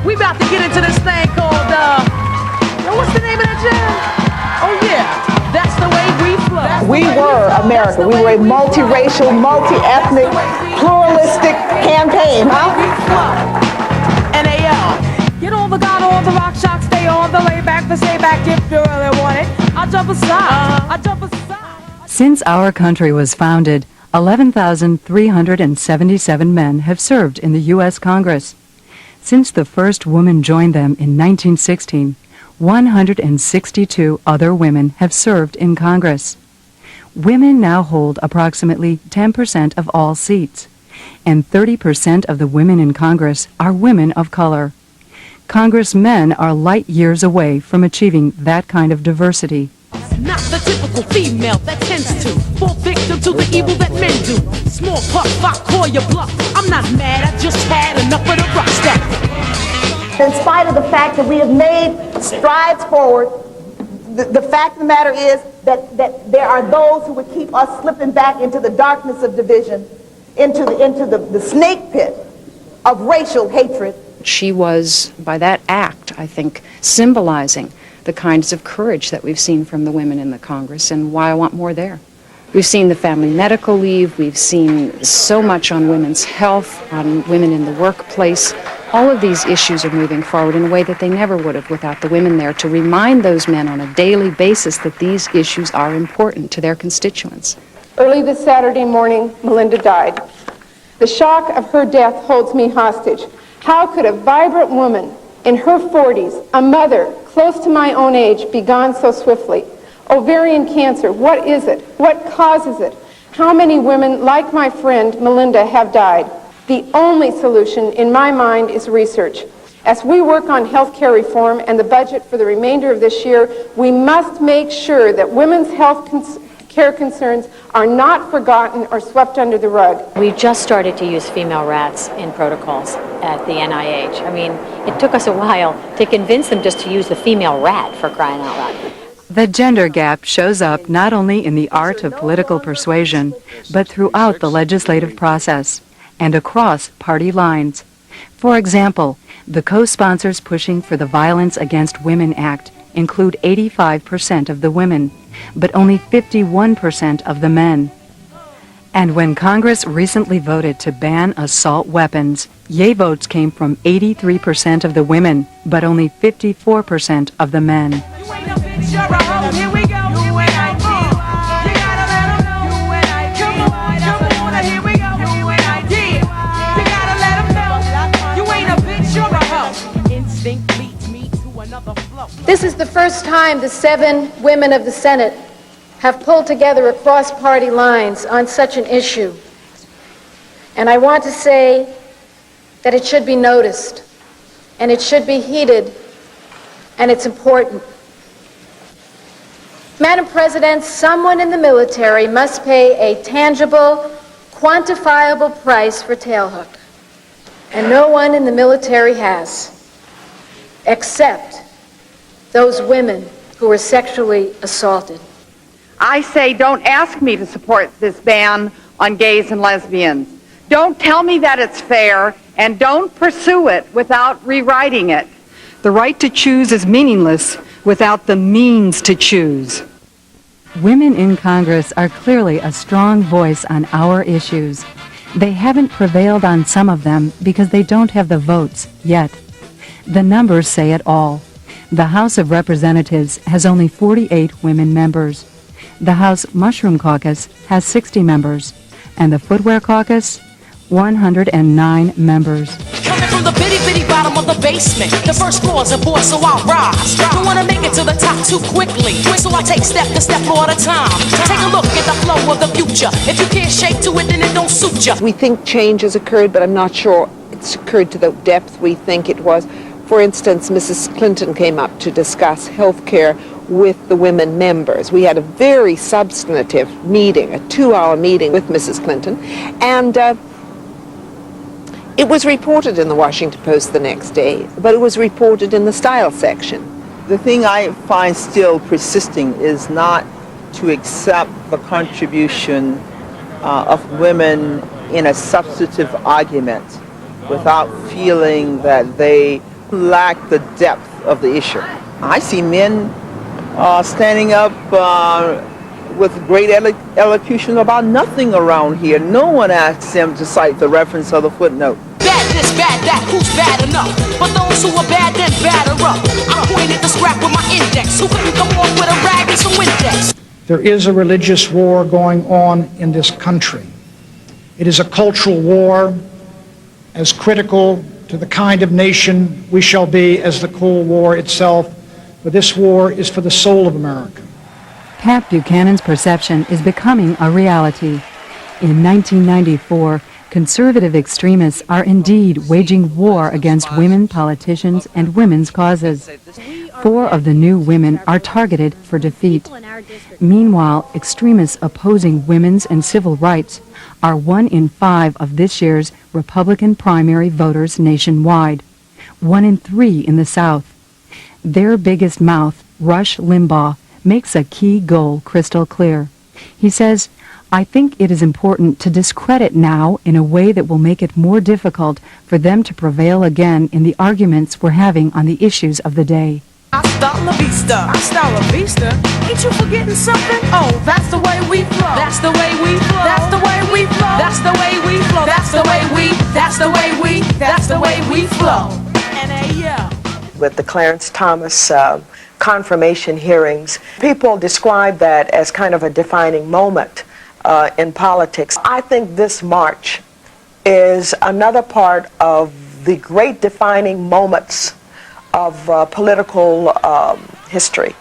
We about to get into this thing called, what's the name of that jam? Oh yeah, that's the way we flow. We were America. We were a multiracial, multi-ethnic, pluralistic campaign, huh? NAL. Get on the God, on the rock shock, stay on the lay back, the stay back if you really want it. I'll jump aside. I'll jump aside. Since our country was founded, 11,377 men have served in the U.S. Congress. Since the first woman joined them in 1916, 162 other women have served in Congress. Women now hold approximately 10% of all seats, and 30% of the women in Congress are women of color. Congressmen are light years away from achieving that kind of diversity. Not the typical female that tends to fall victim to the evil that men do. Small puff, I call you bluff. I'm not mad, I just had enough of the rough stuff. In spite of the fact that we have made strides forward, the fact of the matter is that there are those who would keep us slipping back into the darkness of division, into the snake pit of racial hatred. She was, by that act, I think, symbolizing the kinds of courage that we've seen from the women in the Congress and why I want more there. We've seen the family medical leave, we've seen so much on women's health, on women in the workplace. All of these issues are moving forward in a way that they never would have without the women there to remind those men on a daily basis that these issues are important to their constituents. Early this Saturday morning, Melinda died. The shock of her death holds me hostage. How could a vibrant woman in her 40s, a mother close to my own age, be gone so swiftly? Ovarian cancer, what is it? What causes it? How many women like my friend Melinda have died? The only solution, in my mind, is research. As we work on health care reform and the budget for the remainder of this year, we must make sure that women's health care concerns are not forgotten or swept under the rug. We just started to use female rats in protocols at the NIH. I mean, it took us a while to convince them just to use the female rat, for crying out loud. The gender gap shows up not only in the art of political persuasion, but throughout the legislative process and across party lines. For example, the co-sponsors pushing for the Violence Against Women Act include 85% of the women, but only 51% of the men. And when Congress recently voted to ban assault weapons, yay votes came from 83% of the women, but only 54% of the men. This is the first time the 7 women of the Senate have pulled together across party lines on such an issue. And I want to say that it should be noticed, and it should be heeded, and it's important. Madam President, someone in the military must pay a tangible, quantifiable price for tailhook. And no one in the military has, except those women who were sexually assaulted. I say, don't ask me to support this ban on gays and lesbians. Don't tell me that it's fair, and don't pursue it without rewriting it. The right to choose is meaningless without the means to choose. Women in Congress are clearly a strong voice on our issues. They haven't prevailed on some of them because they don't have the votes yet. The numbers say it all. The House of Representatives has only 48 women members. The House Mushroom Caucus has 60 members, and the Footwear Caucus, 109 members. Coming from the bitty bottom of the basement, the first floor's a boy, so I'll rise. Don't wanna make it to the top too quickly, so I take step to step at a time. Take a look at the flow of the future. If you can't shake to it, then it don't suit you. We think change has occurred, but I'm not sure it's occurred to the depth we think it was. For instance, Mrs. Clinton came up to discuss health care with the women members. We had a very substantive meeting, a 2-hour meeting with Mrs. Clinton, and it was reported in the Washington Post the next day, but it was reported in the style section. The thing I find still persisting is not to accept the contribution of women in a substantive argument without feeling that they lack the depth of the issue. I see men standing up with great elocution about nothing around here. No one asks them to cite the reference or the footnote. Bad this, bad that, who's bad enough? For those who are bad, then batter up. I'm pointing to scrap with my index. Who couldn't come off with a rag and some Windex? There is a religious war going on in this country. It is a cultural war as critical to the kind of nation we shall be as the Cold War itself, but this war is for the soul of America. Pat Buchanan's perception is becoming a reality. In 1994, conservative extremists are indeed waging war against women politicians and women's causes. 4 of the new women are targeted for defeat. Meanwhile, extremists opposing women's and civil rights are 1 in 5 of this year's Republican primary voters nationwide, 1 in 3 in the South. Their biggest mouth, Rush Limbaugh, makes a key goal crystal clear. He says, "I think it is important to discredit now in a way that will make it more difficult for them to prevail again in the arguments we're having on the issues of the day." Hasta la vista. Hasta la vista? Ain't you forgetting something? Oh, that's the way we flow. That's the way we flow. That's the way we flow. That's the way we flow. That's the way we. That's the way we. That's the way we flow. N-A-yeah. With the Clarence Thomas confirmation hearings, people describe that as kind of a defining moment in politics. I think this march is another part of the great defining moments of political history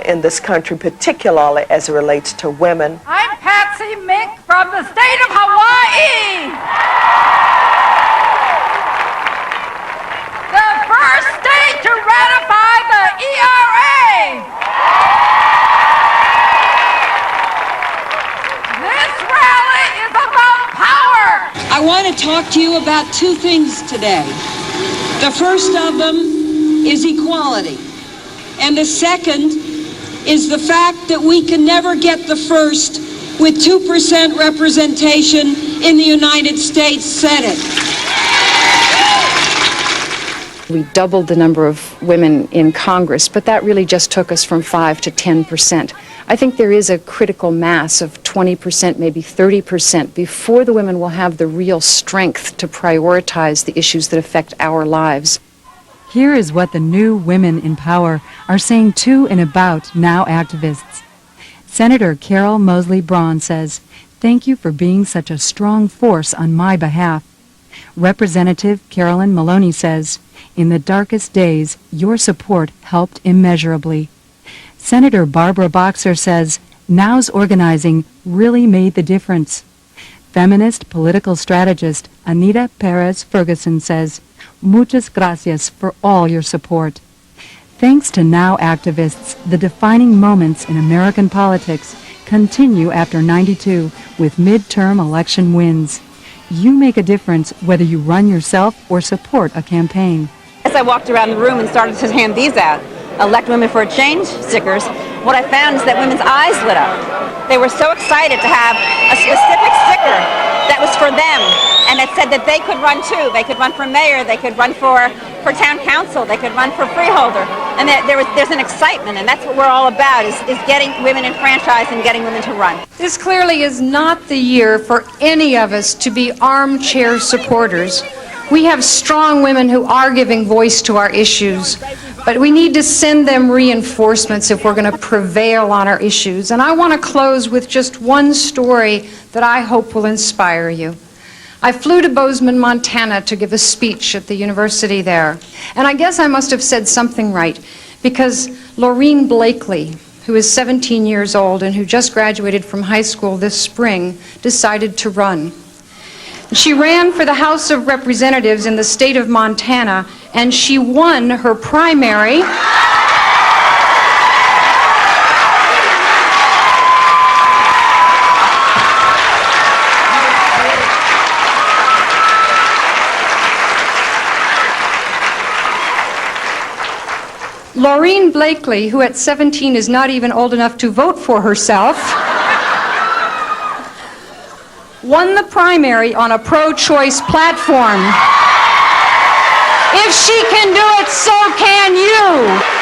in this country, particularly as it relates to women. I'm Patsy Mink from the state of Hawaii. The first state to ratify the ERA. This rally is about power. I want to talk to you about 2 things today. The first of them is equality. And the second is the fact that we can never get the first with 2% representation in the United States Senate. We doubled the number of women in Congress, but that really just took us from 5 to 10%. I think there is a critical mass of 20%, maybe 30% before the women will have the real strength to prioritize the issues that affect our lives. Here is what the new women in power are saying to and about NOW activists. Senator Carol Moseley Braun says, "Thank you for being such a strong force on my behalf." Representative Carolyn Maloney says, "In the darkest days, your support helped immeasurably." Senator Barbara Boxer says, "Now's organizing really made the difference." Feminist political strategist Anita Perez Ferguson says, "Muchas gracias for all your support." Thanks to NOW activists, the defining moments in American politics continue after '92 with midterm election wins. You make a difference whether you run yourself or support a campaign. As I walked around the room and started to hand these out, Elect Women for a Change stickers, what I found is that women's eyes lit up. They were so excited to have a specific sticker that was for them, and it said that they could run too. They could run for mayor, they could run for town council, they could run for freeholder. And there's an excitement, and that's what we're all about, is getting women enfranchised and getting women to run. This clearly is not the year for any of us to be armchair supporters. We have strong women who are giving voice to our issues, but we need to send them reinforcements if we're going to prevail on our issues. And I want to close with just one story that I hope will inspire you. I flew to Bozeman, Montana to give a speech at the university there. And I guess I must have said something right, because Laureen Blakely, who is 17 years old and who just graduated from high school this spring, decided to run. She ran for the House of Representatives in the state of Montana, and she won her primary. Laureen Blakely, who at 17 is not even old enough to vote for herself, won the primary on a pro-choice platform. If she can do it, so can you.